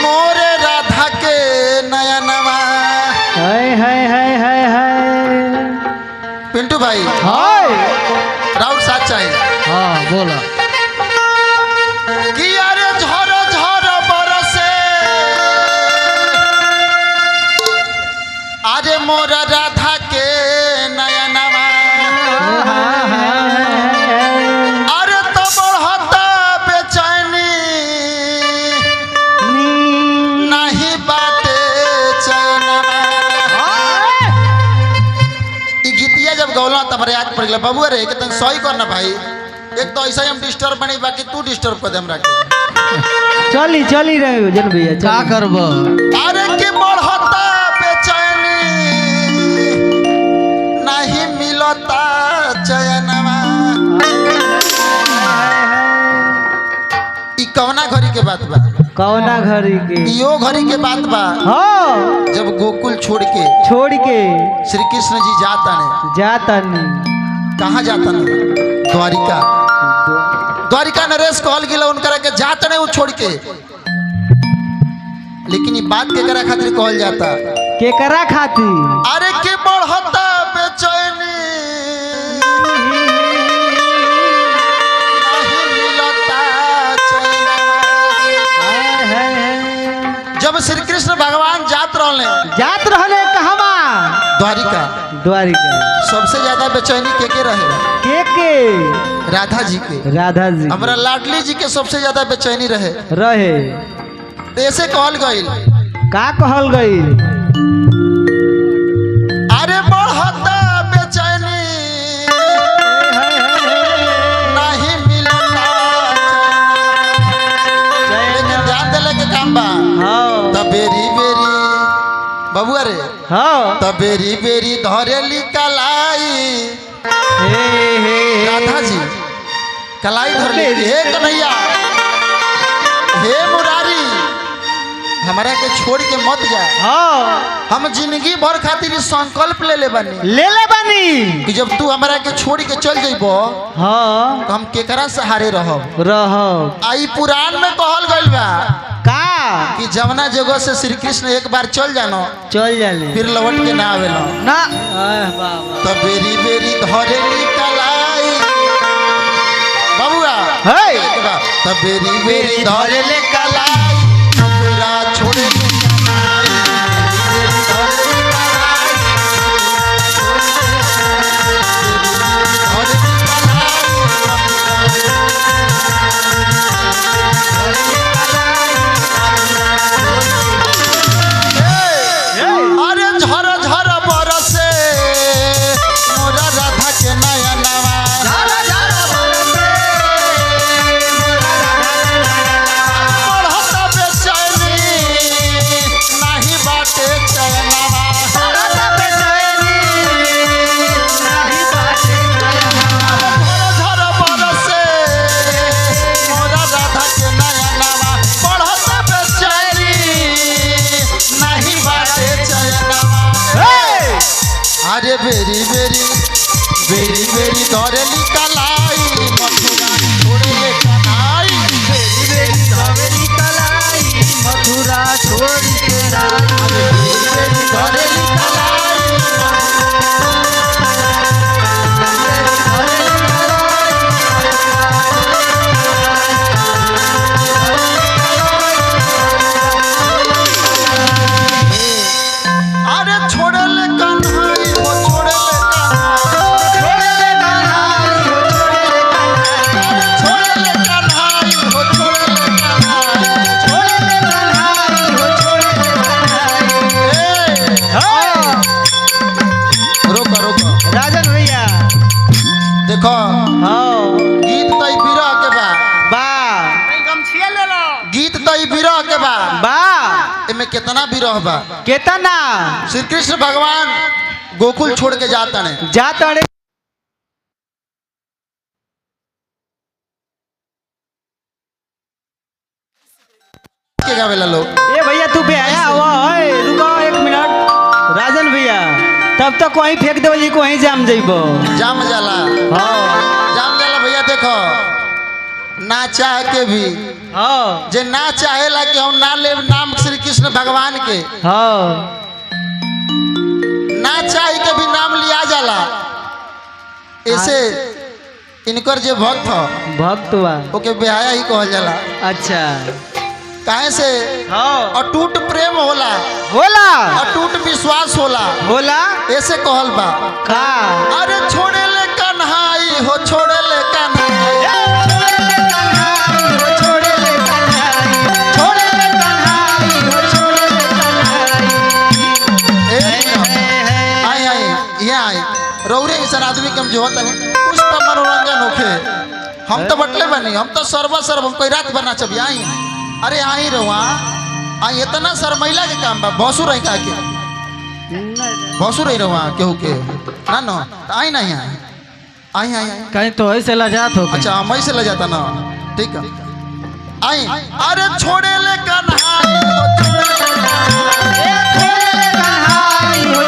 मोरे राधा के नयनवा। पिंटू भाई राउत साथ चाहिए। हाँ बोला कि अरे झर झर बरसे अरे मोरा राधा के नयनवा। अरे तो बढ़ता बेचैनी नहीं बाटे चैनवा। ई गीतिया जब गौला तब याद पड़ गया बाबू। अरे कि तुम सही करना भाई। एक तो ऐसा ही हम डिस्टर्ब बनी बाकी तू डिस्टर्ब कर दे हमरा के। चली रहे जन भैया क्या करब। अरे कि बढ़ता बेचैनी नहीं मिलता चैनवा। ई कवना घड़ी के बात बा? कौना घड़ी के? यो घड़ी के बात बा। हाँ जब गोकुल छोड़ के श्री कृष्ण जी जाता नहीं कहाँ जाता नहीं? द्वारिका नरेश कहल गिला उनकरा के जाता नहीं वो छोड़ के। लेकिन ये बात केकरा खातिर कहल जाता? केकरा खातिर? अरे के बढ़ता बेचैनी नहीं मिलता चैनवा। जब श्री कृष्ण भगवान जात रहले कहवा? द्वारिका। सबसे ज्यादा बेचैनी के रहे? राधा जी के। हमारा लाडली जी के सबसे ज्यादा बेचैनी रहे। ऐसे कहल गईल का कहल गईल? अरे बढ़ता बेचैनी नहीं मिलता लेकिन ध्यान दिले के काम बा। तब बेरी बेरी बाबू। अरे तब बेरी बेरी धरेली कलाई। राधा जी कलाई धर ले। हे कन्हैया हे मुरारी हमारा के छोड़ के मत जा। हम जिंदगी भर खातिर संकल्प ले बानी कि जब तू हमारा के छोड़ के चल जइबो तो हम केकरा सहारे रहब। आई पुराण में कहल गइल बा कि जमुना जगह से श्री कृष्ण एक बार चल जाले फिर लौट के ना आवेला ना। तब बेरी बेरी धरेली कलाई बाबूआ। तब बेरी बेरी धरेली कलाई छोड़े बेरी बेरी बेरी बेरी धरेली कलाई मथुरा छोड़े ले कनाई। बेरी बेरी धरेली कलाई मथुरा छोड़ के बेरी बेरी धरेली कलाई। अरे छोड़े ले कन्हाई वो छोड़े ले राजन भैया देखो गीत तो बिरह के बा गीत तो बिरह के बा एमे कितना बिरह बा केतना। श्री कृष्ण भगवान गोकुल छोड़ के जाता ने के गावेला लोग। ए भैया तू भी आया हुआ है रुको एक मिनट। राजन भैया तब तक वहीं फेंक दे वहीं जाम जइबो। जाम जाला हाँ जाम जाला भैया। देखो ना चाह के भी हाँ जे ना चाहेला कि हम ना ले नाम श्री कृष्ण भगवान के, हाँ ना चाह के भी नाम लिया जाला। ऐसे इनकर जे भक्त हो भक्त बा ओके बेहाया ही कहल जाला। अच्छा काहे से हाँ अटूट प्रेम होला, होला अटूट विश्वास होला, होला ऐसे कहल बा। का अरे छोड़े ले कन्हाई हो, छोड़े ले कन्हाई, छोड़े ले कन्हाई, छोड़े ले कन्हाई हो, छोड़े ले कन्हाई। आई आई यहाँ आई रौरे ऐसा आदमी के हम जो होता है कुछ तो मनोरंजन होखे। हम तो बटले बनी, हम तो सर्व कोई रात बना चबी आई। अरे आई रहुआ आई इतना शर्मैला के काम बा। भौसू रही का के भौसू रही रहुआ केहू के ना नो आई ना यहाँ आई आई आई। कहीं तो ऐसे लजात हो अच्छा हम ऐसे ले जाता ना, ठीक है आई। अरे छोड़े ले कन्हाई हो, छोड़े ले कन्हाई हो, छोड़े ले कन्हाई हो,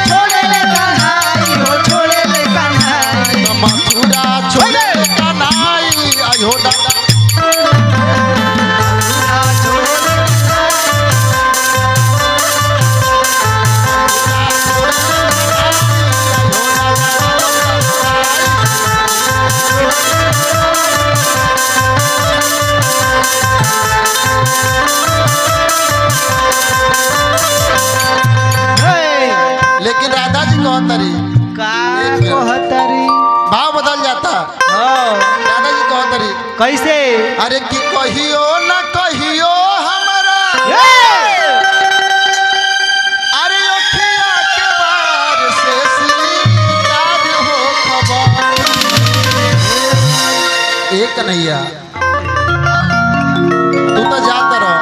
छोड़े ले कन्हाई हो, छोड़े ले कन्हाई हो, मथुरा छोड़े ले कन्हाई आई हो दादा। लेकिन राधा जी कहतरी का कहतरी भाव बदल जाता। हाँ राधा जी कहतरी कैसे अरे कि कहियो न कहियो हमरा, अरे अखिया के बार से श्रीकार हो खबर। एक कन्हैया तू तो जात रह,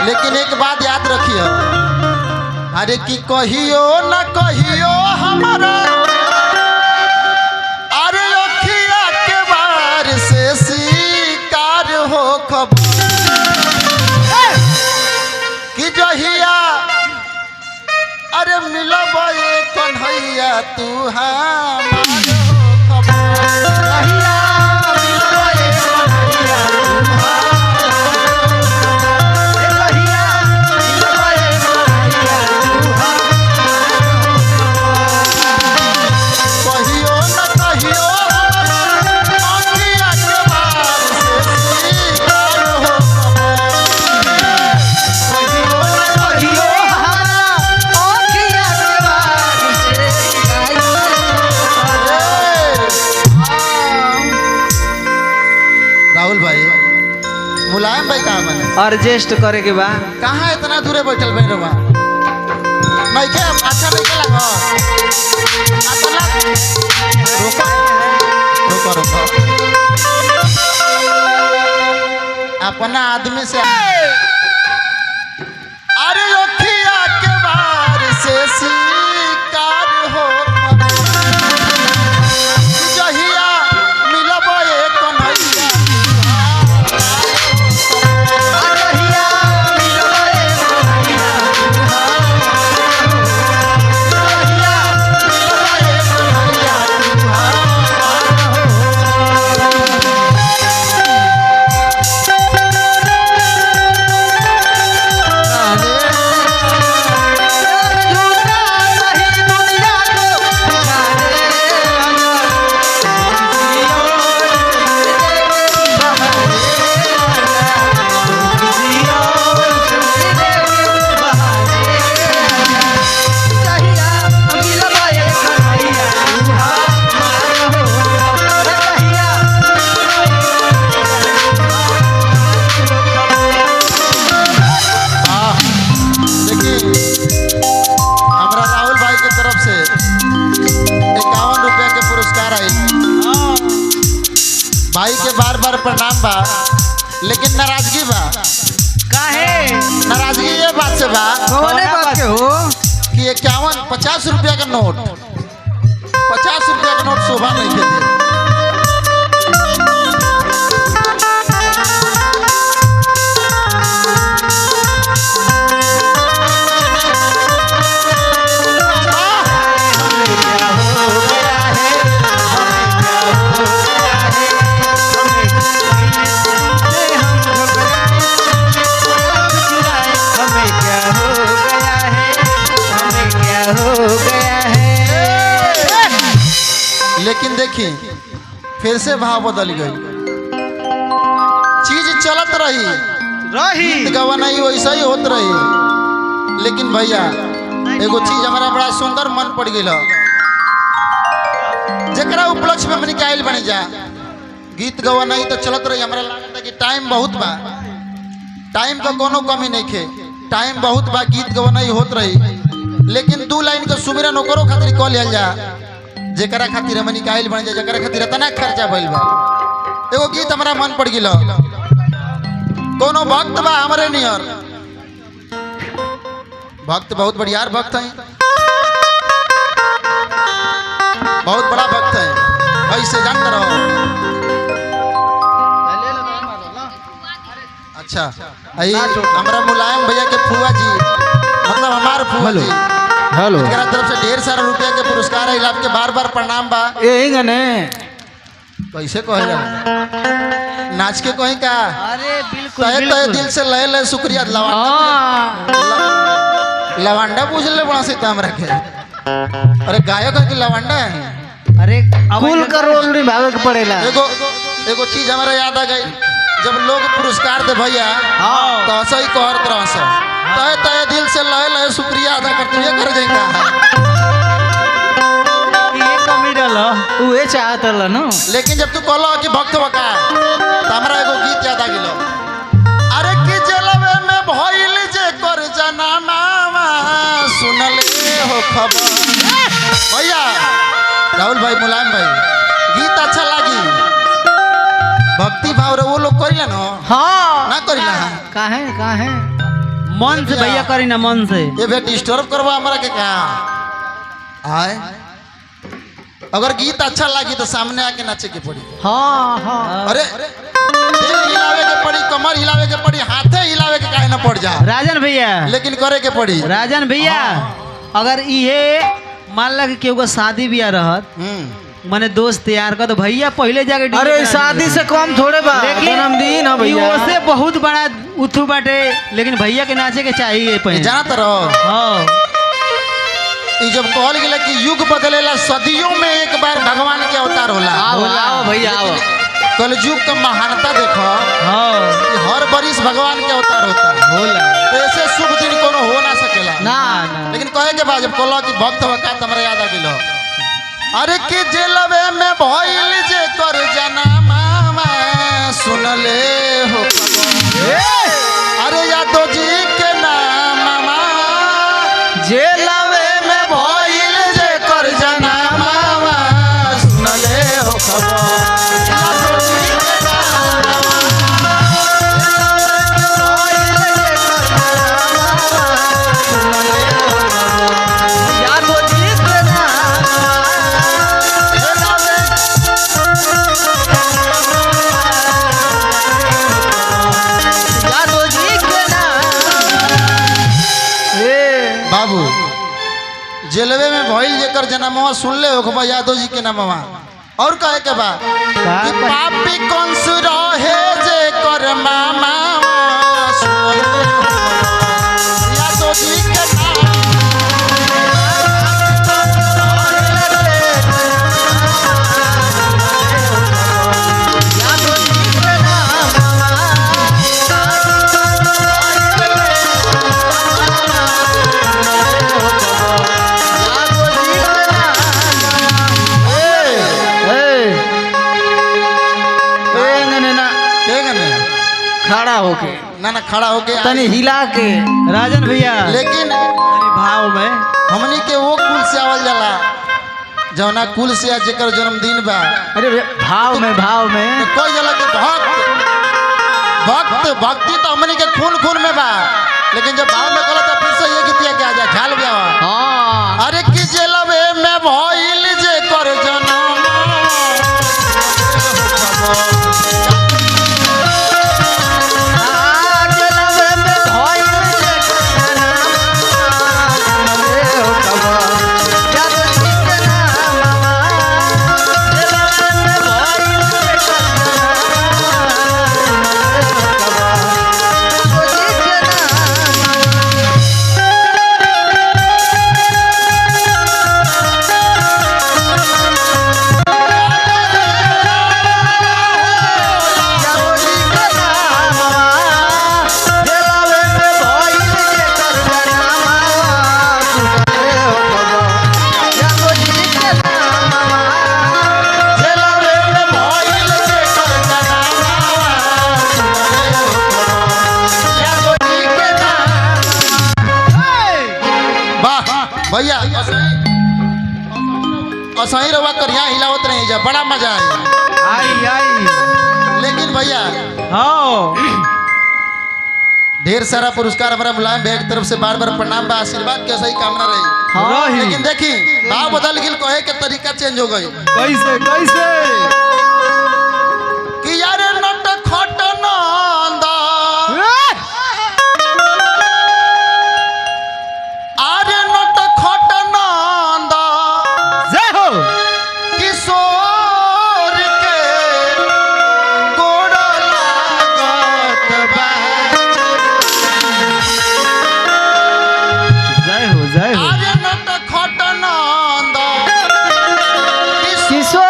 लेकिन एक बात याद रखियो। अरे कि कहियो न कहियो हमरा, अरे अखिया के बार से शिकार हो खबर। कि जहिया अरे मिलब ए कन्हैया तू हमार हो खबर। जहिया मिलब ए कन्हैया तू मुलायम भाई कहाँ बने एडजस्ट करे के बा। कहाँ इतना दूरे बैठल बन रहा नहीं के अच्छा नहीं के लगा रुको रुको अपना आदमी से। अरे अखिया के बार से शिकार हो जहिया मिलब ए कन्हैया भाई के बार बार प्रणाम बा, लेकिन नाराजगी बा। काहे नाराजगी ये बात से बा कौने बात के हो कि 51-50 रुपया का नोट 50 रुपया का नोट शोभा नहीं देते। लेकिन देखी फिर से भाव बदल गई, चीज चलत रही गीत गवाना ही वैसा ही होत रही। लेकिन भैया एगो चीज हमारा बड़ा सुंदर मन पड़ गई, जरा उपलक्ष्य में हमने आयल बने जा गीत गवाना ही तो चलत रही। हमारा लगता कि टाइम बहुत बा, टाइम का कोनो कमी नहीं खे, टाइम बहुत बा, गीत गवाना ही होत रही। लेकिन 2 लाइन के सुमिरन ओकरो खातिर कह लिया जा, जेकरा खातिर हमनी कायल बन जा, जेकरा खातिर इतना खर्चा भइल बा। एगो गीत हमरा मन पड़ गेल, कोनो भक्त बा हमरे नियर, भक्त बहुत बढ़िया भक्त है, बहुत बड़ा भक्त है, ऐसे जानते रहो। अच्छा हमारा मुलायम भैया के फुआ जी, मतलब हमार फुआ जी, हेलो एकरा तरफ से ढेर सारा रुपया के पुरस्कार है, आपके बार बार प्रणाम बा। यही गने कैसे कहे जा नाच के कहीं का, अरे बिल्कुल तहे तहे दिल से लय लय शुक्रिया। लवांडा पूछ ले बड़ा से ताम रखे, अरे गायक है कि लवांडा है? अरे कुल का रोल निभावे के पड़ेला। एगो चीज हमारा याद आ गई, जब लोग पुरस्कार दे भैया तो ऐसा ही कहत रह, तहे तहे दिल से लय लय शुक्रिया अदा करते हुए कर जाएगा। ये कमी रहला उहे चाहत रहला न। लेकिन जब तू कहलो कि भक्त बका तो हमरा एगो गीत याद आ गेलो, अरे कि जलवे में भइल जे कर जनामा सुनले हो खबर। भैया राहुल भाई, मुलायम भाई, गीत अच्छा लागी, भक्ति भाव रे वो लोग करिला न, हां ना करिला काहे मन से भैया करी ना, मन से। ये बे डिस्टर्ब करवा हमरा के का आए, अगर गीत अच्छा लगी तो सामने आके नाचे के पड़ी। हाँ अरे दिल हिलावे के पड़ी, कमर हिलावे के पड़ी, हाथे हिलावे के काहे ना पड़ जा राजन भैया, लेकिन करे के पड़ी। राजन भैया अगर इहे मान ला कि केहू शादी बियाह रहत, माने दोस्त तैयार कर तो भैया पहले जाके, अरे शादी से कम थोड़े बा, जन्मदिन है भैया, उससे बहुत बड़ा उथू बाटे, लेकिन भैया के नाचे के चाहिए पहले। जानत रहो हाँ, ई जब कहल गेला कि युग बदलेला, सदियों में एक बार भगवान के अवतार होला। आओ भैया आओ, कल युग का महानता देखो, हाँ कि हर बरिस भगवान के अवतार होता होला, ऐसे शुभ दिन कोनो हो ना सकेला ना। लेकिन कहे के बाद जब कहलो कि भक्त वका हमरा याद आ गेलो, अरे कि जेलवे में भइल जे कर जनामा सुनले हो खबर। अरे यादव जी के नाम जेलवे में भइल जे कर जनामा सुनले हो खबर। यादव जी के जेलवे में भइल जेकर जनमवा सुन ले हो यादव जी के नामवा। और कहे के बा कि पापी कंस रहे जेकर मामा यादव जी के खड़ा होके ना खड़ा होके तनी हिला के राजन भैया, लेकिन भाव में हमनी के वो कुल से आवल जाला जौना कुल से आज जेकर जन्मदिन बा। अरे भाव में तो कोई जाला के भक्त भक्ति तो हमनी के खून खून में बा, लेकिन जब भाव में गलत तो फिर से ये गीतिया के आ जा झाल बिया। हां अरे कि जेलवे में भइल जे कर जन्म करिया हिलावत रही जा, बड़ा मजा आई। लेकिन भैया हाँ ढेर सारा पुरस्कार हमारा मुलायम भैया की तरफ से बार बार प्रणाम बा, आशीर्वाद के सही कामना रही। हाँ लेकिन देखी भाव बदल गिल, कहे के तरीका चेंज हो गई। कैसे कि यार नट खट नंदा अरे नट खट नंदा जय हो किशोर के गोड़ लागत बा। जय हो अरे नट खट नंदा किशोर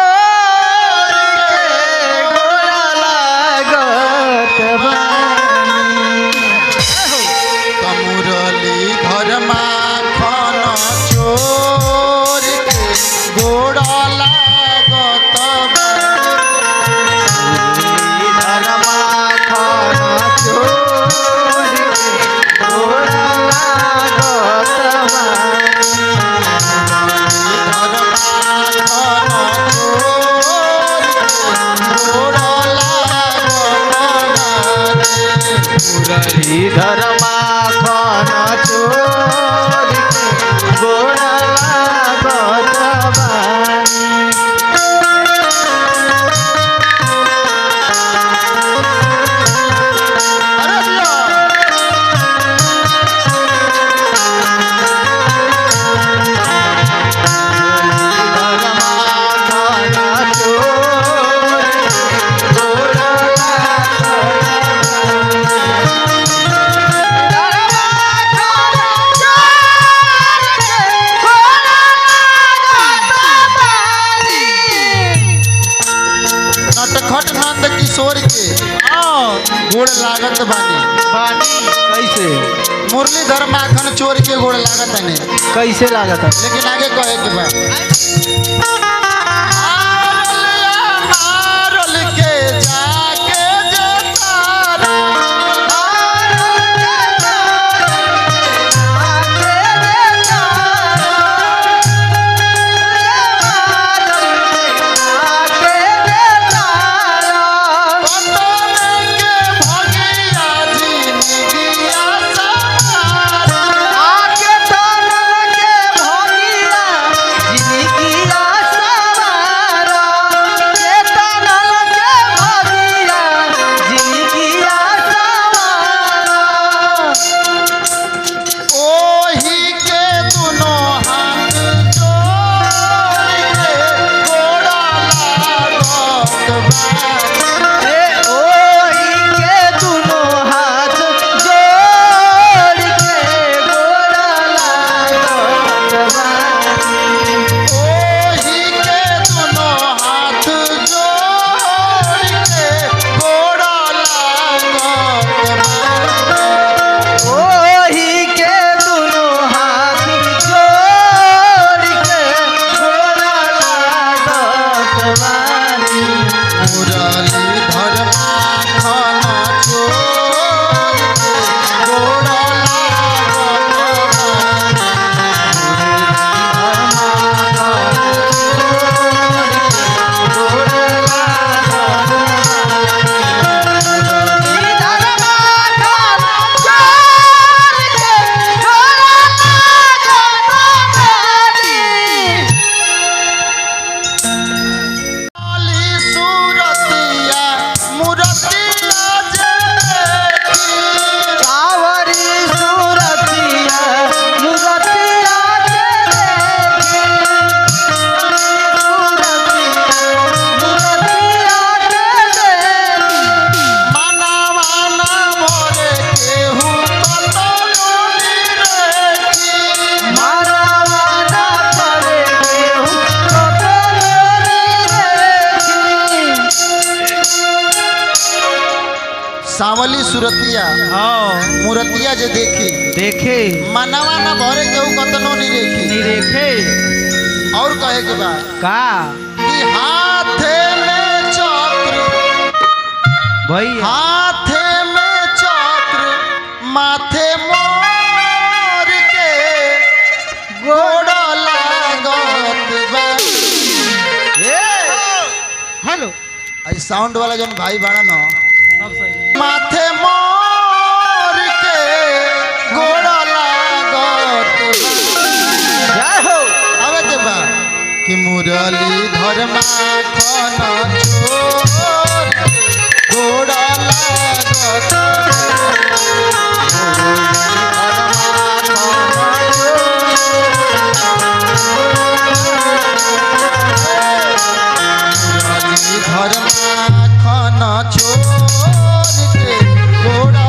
मुरली घर माखन चोर के गोड़ लागत बा। घर माखन चोर के गोड़ लागत बा। मुरलीधर माखन चोर के गोड़ लागत बानी। अरे भैया मुरलीधर माखन चोर के गोड़ लागत नटखट नंद किशोर के गोड़ लागत बानी। कैसे मुरलीधर माखन चोर के गोड़ लागत ने, कैसे लागत है? लेकिन आगे कहे के बा मारल के जाके जे तारा पतन के भगिया जिंदगिया सवारा। ओही के दुनो हाथ जोड़ के गोड़ लागत बा। ओही के दुनो हाथ जोड़ के गोड़ लागत बा। मुरलीधर माखन चोर के गोड़ लागत बा। काली सूरतिया मूरतिया जे देखी। मनावा ना मोरे केहू कतनो निरेखी। सांवली सुरतिया मूरतिया जे देखी देखे मनवा ना भरे केहू कतनो नहीं रेखी। नहीं देखे और कहे के बा का कि हाथे में चक्र भैया हाथे में चक्र माथे मोर के गोड़ लागत बा। आई साउंड वाला जन भाई बाड़ा न सब सही माथे मोर के गोड़ा लागत जय हो आवे के बा कि मुरली धर्मा खन छोर गोड़ा लागत धर्मा खन छोर के गोड़ा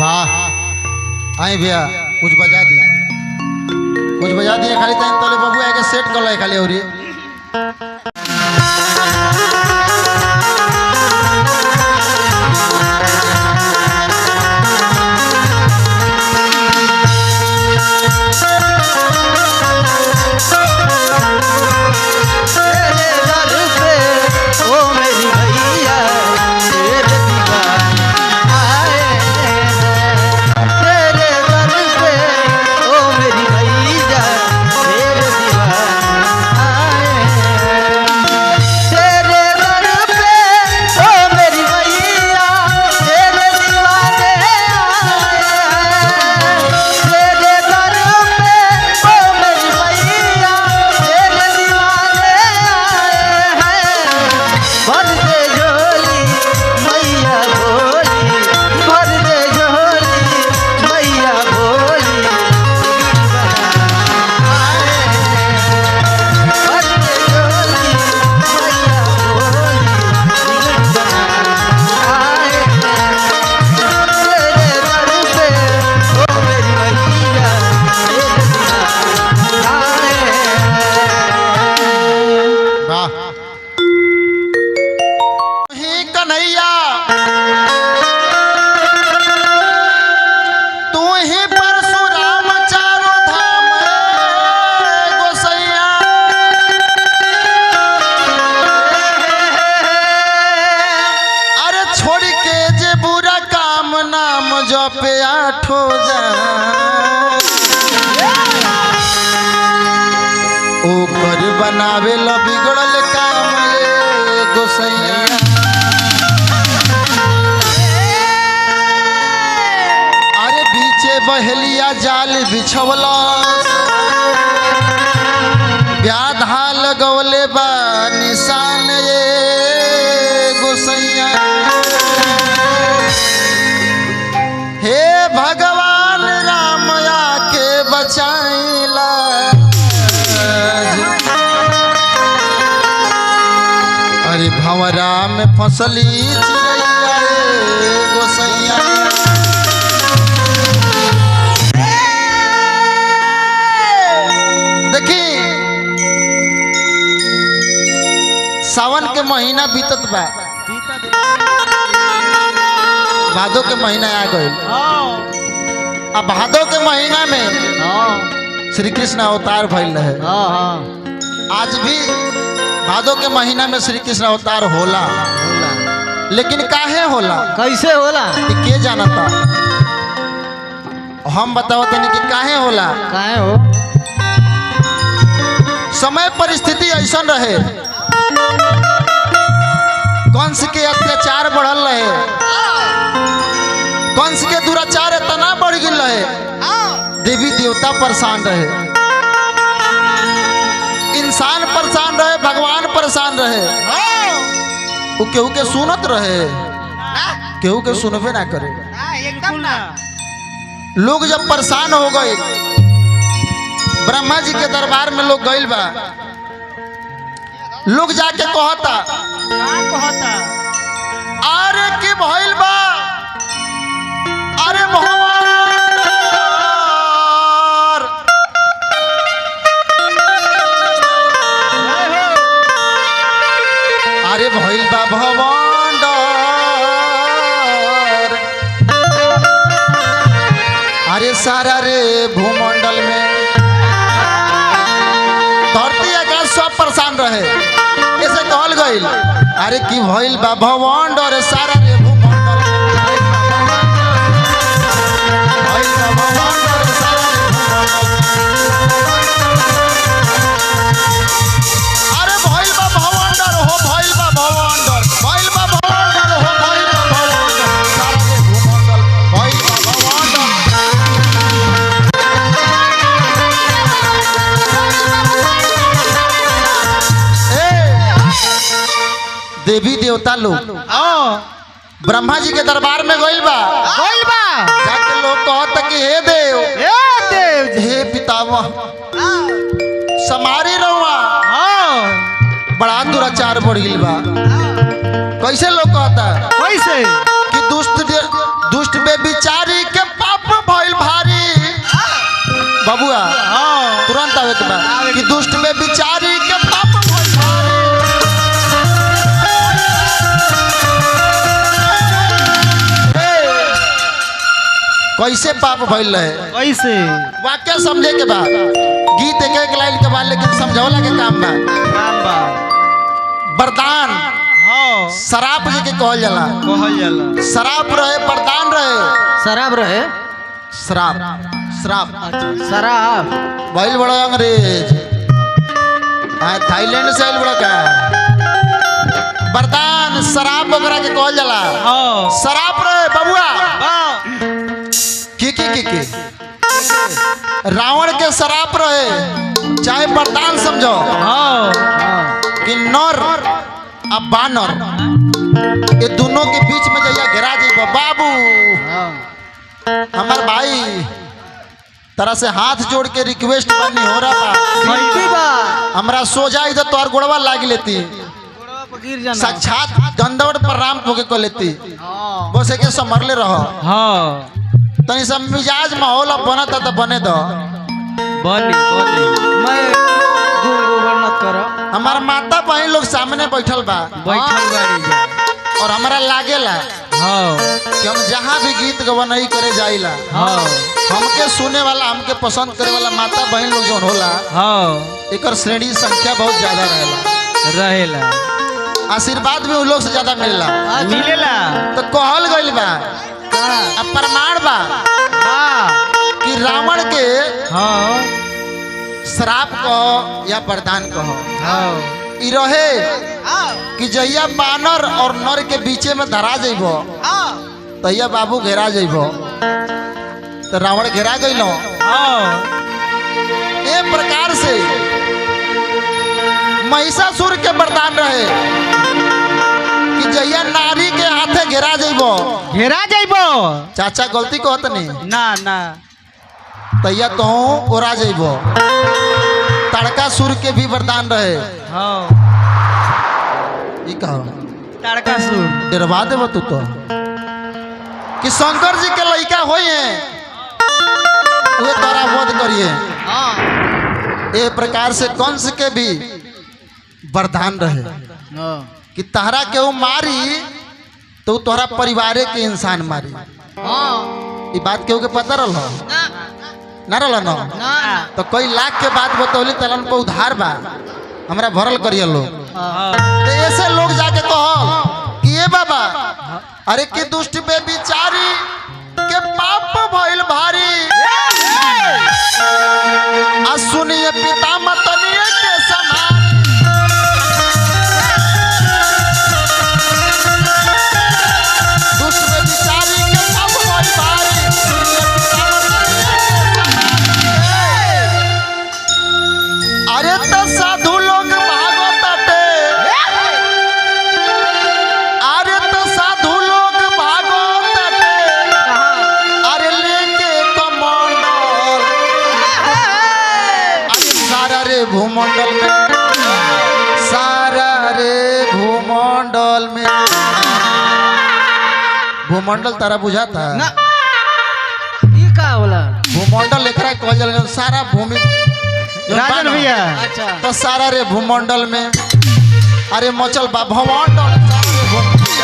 वाह आई भैया कुछ बजा दिया खाली तन तले बाबू आके सेट कर ले खाली औरी पे आठो जा ओकर बनावे ला बिगड़ल काम ये गोसैया अरे बीचे बहेलिया जाल बिछवला व्याधा लगवले बा निशान ये गोसैया हे भगवान राम आके बचाइला अरे भंवरा में फसली चिड़ैया रे गोसैया देखी सावन के महीना बीतत बा भादो के महीना आ गए अब भादो के महीना में श्री कृष्ण अवतार भइल रहे आज भी भादो के महीना में श्री कृष्ण अवतार होला लेकिन काहे होला कैसे होला के जानता हम बतावत नहीं कि काहे होला काहे हो समय परिस्थिति ऐसा रहे कंस के अत्याचार बढ़ल रहे कंस के दुराचार इतना बढ़ गई रहे देवी देवता परेशान रहे इंसान परेशान रहे भगवान परेशान रहे वो केहू के सुनत रहे केहू के सुनबे ना करे एकदम ना लोग जब परेशान हो गए ब्रह्मा जी के दरबार में लोग गइल बा लोग जाके कहता अरे की भइल बा अरे भगवान अरे भइल बा भगवान सारा रे भूमंडल में धरती आकाश सब परेशान रहे। ऐसे कहल गइल अरे की भइल बा भवंड और सारा रे भूमंडल भइल बा भवंड और सारा रे भूमंडल। अरे भइल बा भवंड हो भइल बा भवंड भइल बा भवंड हो भइल बा भवंड सारा रे भूमंडल भइल बा भवंड। देवी देवता लोग ब्रह्मा जी के दरबार में गइल बा जाके लोग कहता कि हे देव हे पितामह समारी रहुआ बड़ा दुराचार बढ़ गइल बा। कैसे लोग कहता कैसे कि दुष्ट बेविचारी के पाप भइल भारी। बबुआ तुरंत आवे के बा कि दुष्ट बेविचारी के पाप भइल भारी। कैसे पाप भइल रहे कैसे वाक्य समझे के बाद गीत एक एक लाइन के बाद लेकिन समझौला के काम बा। वरदान शराब जी के कहल जाला शराब रहे वरदान रहे शराब रहे शराब भइल बड़ा अंग्रेज थाईलैंड से आइल बड़ा का वरदान शराब वगैरह के कहल जाला शराब रहे बबुआ की रावण के शराप रहे चाहे वरदान समझो कि नर अब बानर ये दोनों के बीच में जइया घेरा जाइबो बाबू हमार भाई तरह से हाथ जोड़ के रिक्वेस्ट बनी हो रहा बा हमरा सो जाए तो तोर गोड़वा लाग लेती साक्षात दंडवत प्रणाम होके को लेती बस के समरले रहो तनी सब मिजाज माहौल बनता तो बने दो मैं हमार माता बहन लोग सामने बैठल बा और हमारा लागेला कि हम जहाँ भी गीत गवनई करे जाइला हमके सुने वाला हमके पसंद करे वाला माता बहन लोग जो होला एक श्रेणी संख्या बहुत ज्यादा रहेला आशीर्वाद भी उन लोग से ज्यादा मिलेला तो कहल गइल बा अब प्रमाण बा कि रावण के श्राप कहो या वरदान कहो ई रहे कि जहिया बानर और नर के बीचे में धरा जाइबो तहिया बाबू घेरा जाइबो तो रावण घेरा गइलो ए प्रकार से महिषासुर के वरदान रहे कि जहिया नारी के हाथे घेरा जाइबो चाचा गलती कहत नहीं ना तैया तो ओरा जाइबो। तड़का सुर के भी वरदान रहे ई कहो तड़का सुर डरवा देबो तू तो कि शंकर जी के लड़का होई है वे तोरा वध करिए। ए प्रकार से कंस के भी वरदान रहे कि तहरा के वो मारी तो तोहरा परिवार के इंसान मारी। ये बात केहू के पता रहा ना रहा ना तो कई लाख के बात बतौली तलन पर उधार बा हमरा भरल करिए लोग तो ऐसे लोग जाके कहो कि ये बाबा अरे कि दुष्ट बेविचारी के पाप भइल भारी आ सुनिए पिता मतनिए के समान भूमंडल में सारा रे भूमंडल में भूमंडल तारा बुझाता ना ये का होला भूमंडल एकरा कहल जाला सारा भूमि राजन भैया अच्छा तो सारा रे भूमंडल में अरे मचल बा भूमंडल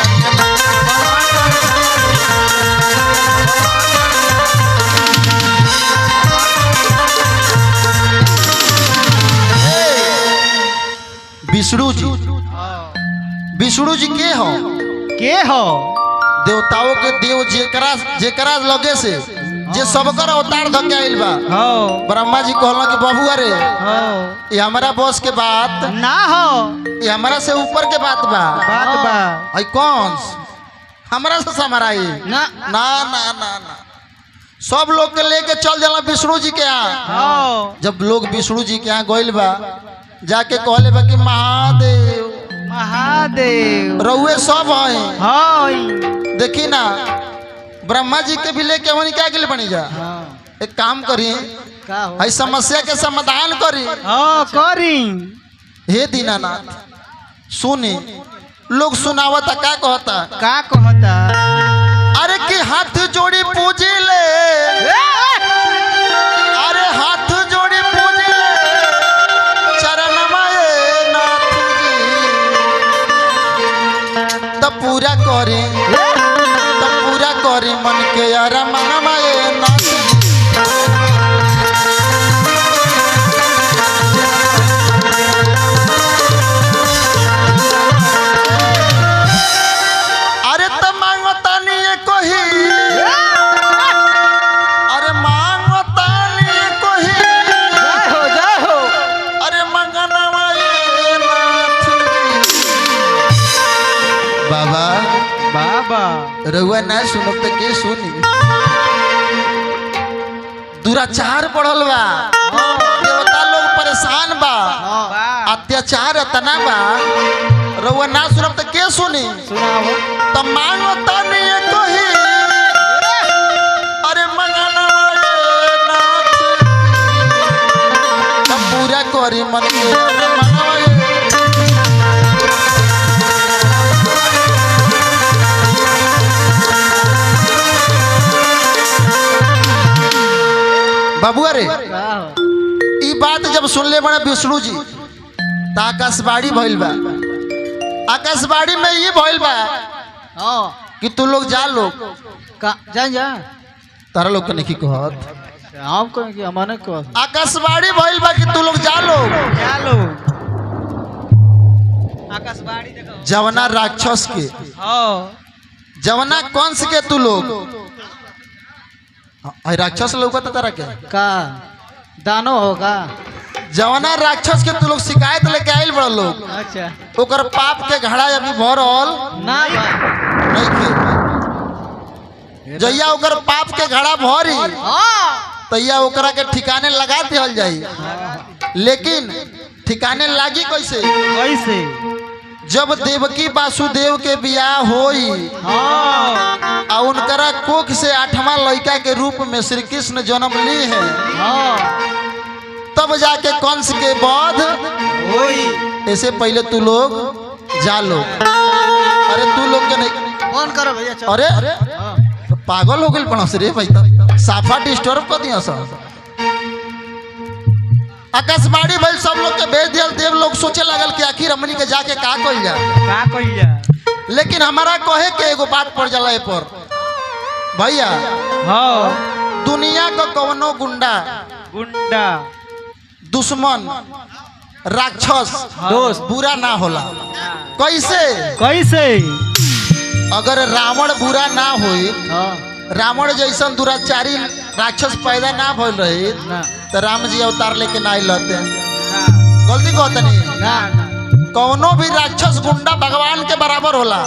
विष्णु जी के हो देवताओं के देव जेकरा जेकरा लगे से जे सबकर अवतार धके आइल बा। ब्रह्मा जी कहला कि बाबू अरे ये हमारा बॉस के बात ना हो, ये हमारा से ऊपर के बात बा। आई कौन हमारा से समराई ना ना ना ना ना सब लोग के लेके चल जाला विष्णु जी के यहाँ। जब लोग विष्णु जी के यहाँ गइल बा जाके कहले बा कि महादेव महादेव रउए सब हैं। देखी ना ब्रह्मा जी के भी लेके वही क्या के लिए बनी जा। एक काम करी आई समस्या के समाधान करी हे दीनानाथ सुनी लोग सुनावता का कहता अरे कि हाथ जोड़ी पूजी ले अरे हाथ जोड़ी पूजी ले चरण माए नाथ जी तब पूरा करी मन के यार माए नाथ जी। रउआ ना सुनब तो के सुनी दुराचार बढ़ल बा देवता लोग परेशान बा अत्याचार इतना बा रउआ ना सुनब तो के सुनी तो मांगो तनी कही अरे मंगना नाथ तब पूरा करी मन के बाबू अरे ई बात जब सुन ले बड़ा विष्णु जी तो आकाशवाणी भइल बा। आकाशवाणी में ये भइल बा कि तू लोग जा लोग जा तारा लोग के नहीं कहत हम कहें कि हमने कहत आकाशवाणी भइल बा कि तू लोग जा लोग आकाशवाणी देखो जवना राक्षस के जवना कंस के तू लोग राक्षस लोग तारा के का दानो होगा जवना राक्षस के तू लोग शिकायत लेके आइल बड़ा लोग। अच्छा ओकर पाप के घड़ा अभी भरल ना नहीं खे जइया ओकर पाप के घड़ा भरी तैया ओकरा के ठिकाने लगा दिहल जाई। लेकिन ठिकाने लागी कैसे जब देवकी वासुदेव के बियाह होई आ उनकरा कोख से 8वां लड़का के रूप में श्री कृष्ण जन्म ली है तब जाके कंस के वध होई। ऐसे पहले तू लोग जा लो। अरे तू लोग के नहीं कौन करो भैया अरे तो पागल हो गए पड़ोस रे भाई साफा डिस्टर्ब कर दिया सब आकाशवाणी भाई सब लोग के भेज दिया। देव लोग सोचे लगल कि आखिर हमनी के जाके का कइल जा लेकिन हमारा कहे के एगो बात पड़ जाला पर भैया दुनिया का कवनो गुंडा दुश्मन राक्षस दोस्त बुरा ना होला। कैसे अगर रावण बुरा ना होई रावण जैसन दुराचारी राक्षस पैदा ना भइल रही तो राम जी अवतार लेके ना आते। गलती कहते नहीं कौनो भी राक्षस गुंडा भगवान के बराबर होला।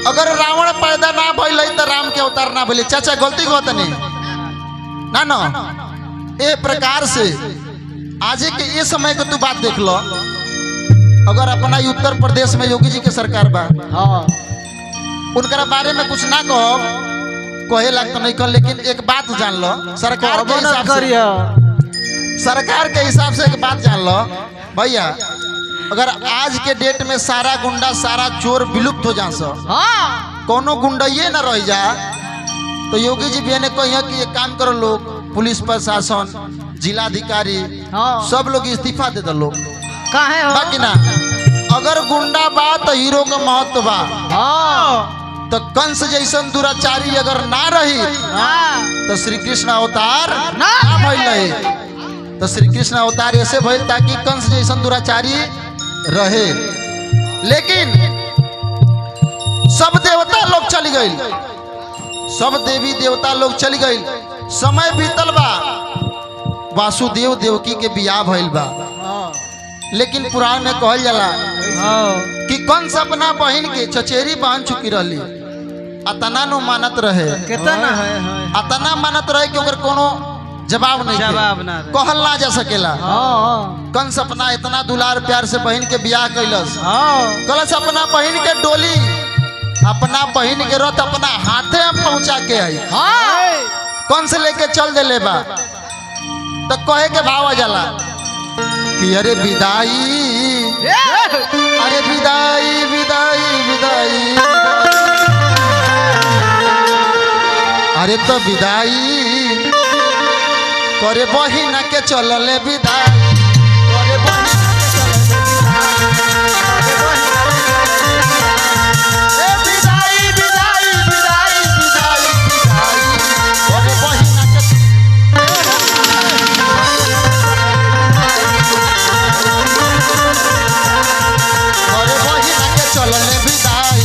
अगर रावण पैदा ना भइल तो राम के अवतार ना भइल। चाचा गलती कहते नहीं ना ए प्रकार से आज के ये समय के तू बात देख लो। अगर अपना उत्तर प्रदेश में योगी जी के सरकार बा उनका बारे में कुछ ना कहो कहे लगता नहीं कर लेकिन एक बात जान लो सरकार के हिसाब से एक बात जान लो भैया अगर आज के डेट में सारा गुंडा सारा चोर विलुप्त हो जा कोनो गुंडा ये ना रह जा तो योगी जी भी ने कही कि ये काम करो लोग पुलिस प्रशासन जिलाधिकारी सब लोग इस्तीफा दे दो लोग बाकी ना। अगर गुंडा बा तो हीरो का महत्व बा तो कंस जैसन दुराचारी अगर ना रही तो श्री कृष्ण अवतार ना भइल। तो श्री कृष्ण अवतार ऐसे भइल ताकि कंस जैसन दुराचारी रहे। लेकिन सब देवता लोग चली गई, सब देवी देवता लोग चली गई। समय बीतल बा, वासुदेव देवकी के बियाह भइल बा। लेकिन पुराण में कहल जाला कि कंस अपना बहन के चचेरी बांध चुकी रहली, अतना नो मानत रहे, कितना अतना मानत रहे कि ओकर कोनो जवाब नहीं कहल ना जा सकेला। कंस अपना इतना दुलार प्यार से बहन के बियाह कैलस, कलस अपना बहन के डोली, अपना बहन के रथ अपना हाथे में पहुंचा के आई। कंस लेके चल देले बा, तो कहे के भाव जाला कि अरे विदाई, अरे विदाई विदाई विदाई, अरे तो विदाई करे बहिना के चलले विदाई, करे बहिना के चलले विदाई, ए विदाई विदाई विदाई विदाई विदाई, करे बहिना के चलले विदाई।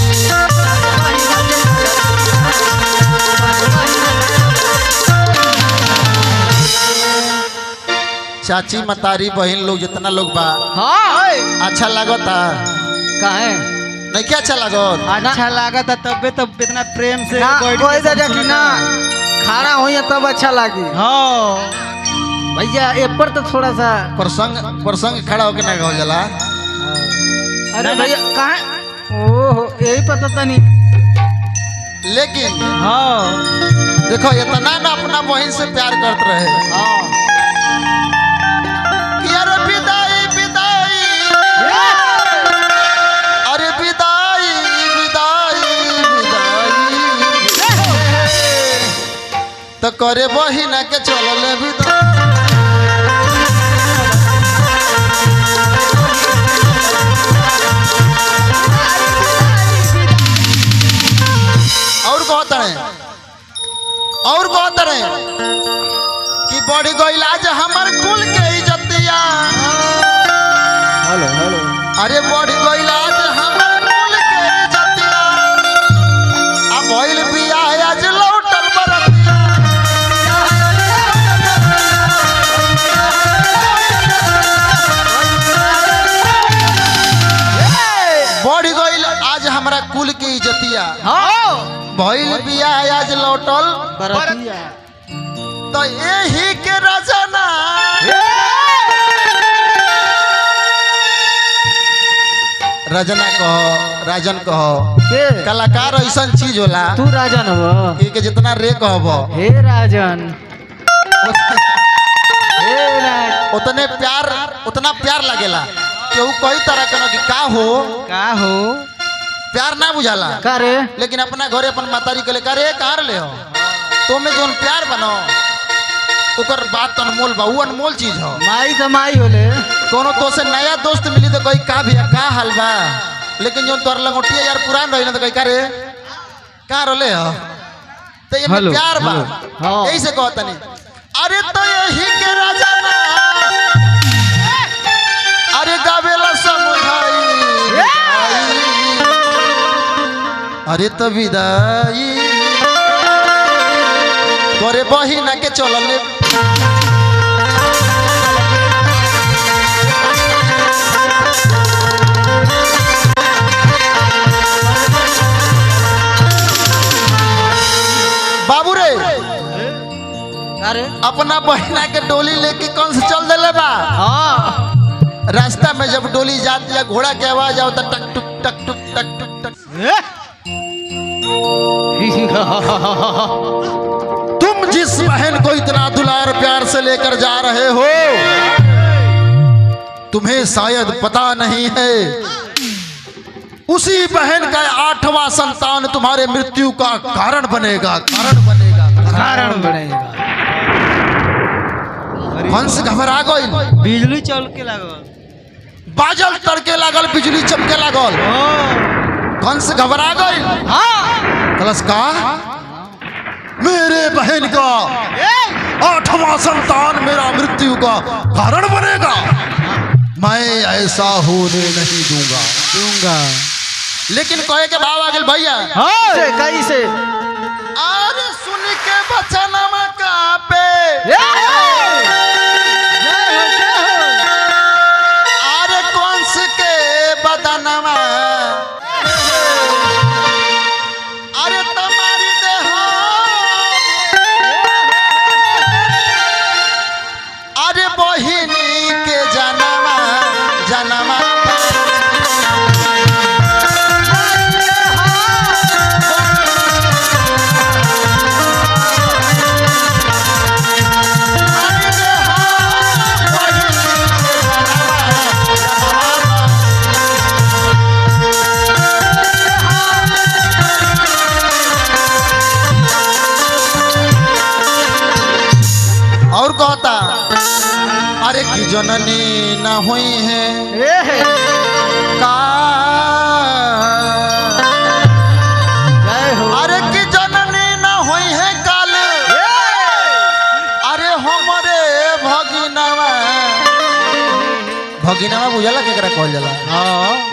चाची मतारी बहन लोग जितना लोग बा, अच्छा लगता काहे नहीं? क्या अच्छा लगत? अच्छा लागत तबे तो इतना प्रेम से खाना हो तब अच्छा लगी। भैया ए पर तो थोड़ा सा प्रसंग खड़ा होके ना हो जाला। अरे भैया कहाँ ओहो यही पता था नहीं। लेकिन देखो इतना ना अपना बहन से प्यार करते रहे कि अरे विदाई विदाई, अरे विदाई विदाई विदाई, तो करे बहिना के चलले विदाई। और बहुत रहे कि बढ़ गई आज हमर कुल के इज्जतिया। हेलो हेलो, अरे बढ़ गई आज हमर कुल के इज्जतिया, अब भइल बियाह आज लौटल बरतिया। बढ़ गई आज हमरा कुल के इज्जतिया, भइल बियाह आज लौटल बरतिया। तो यही के रजना रजना कहो, राजन कहो, कलाकार ऐसा चीज होला। तू राजन हो के जितना रे कहबो, हे राजन, हे राज, उतना प्यार लगेला कि वो कई तरह के कि का हो प्यार ना बुझाला का रे। लेकिन अपना घरे अपन मातारी के ले करे कार ले हो तो में जोन प्यार बनो ओकर बात अनमोल बा, वो अनमोल चीज हो। माई तो माई होले, कोनो तो से नया दोस्त मिली तो कोई का भी का हाल बा, लेकिन जोन तोर लंगोटिया यार पुरान रही ना तो कोई करे का रोले हो। तो ये में प्यार बा, यही से कहता नहीं। अरे तो यही के राजा ना, अरे गावेला समुझाई, अरे तो विदाई करे बहिना के चलले। बाबू रे अरे अपना बहिना के डोली लेके कौन से चल देले बा। रास्ता में जब डोली जाती है घोड़ा की आवाज आओ तो टक टुक टक टुक टक टुक टक। तुम जिस बहन को इतना दुलार प्यार से लेकर जा रहे हो तुम्हें शायद पता नहीं है उसी बहन का 8वां संतान तुम्हारे मृत्यु का कारण बनेगा, कारण बनेगा। हंस घबरा गई, बिजली चल के लागल, बाजल तड़के लागल, बिजली चमके लागल। हंस घबरा गई, कलश का मेरे बहन का 8वां संतान मेरा मृत्यु का कारण बनेगा, मैं ऐसा होने नहीं दूंगा। दूंगा। लेकिन कहे के भाव आ गेल भैया कैसे अरे सुन के बचनमा कापे अरे कंस के बदनमा अरे तुम्हारी देह अरे बहिनी के जनमा जनमा और कहता अरे की जननी न हुई है का अरे की जननी न हुई है काल अरे हमरे भगिनवा भगिनवा बुझला केकरा कहल जाला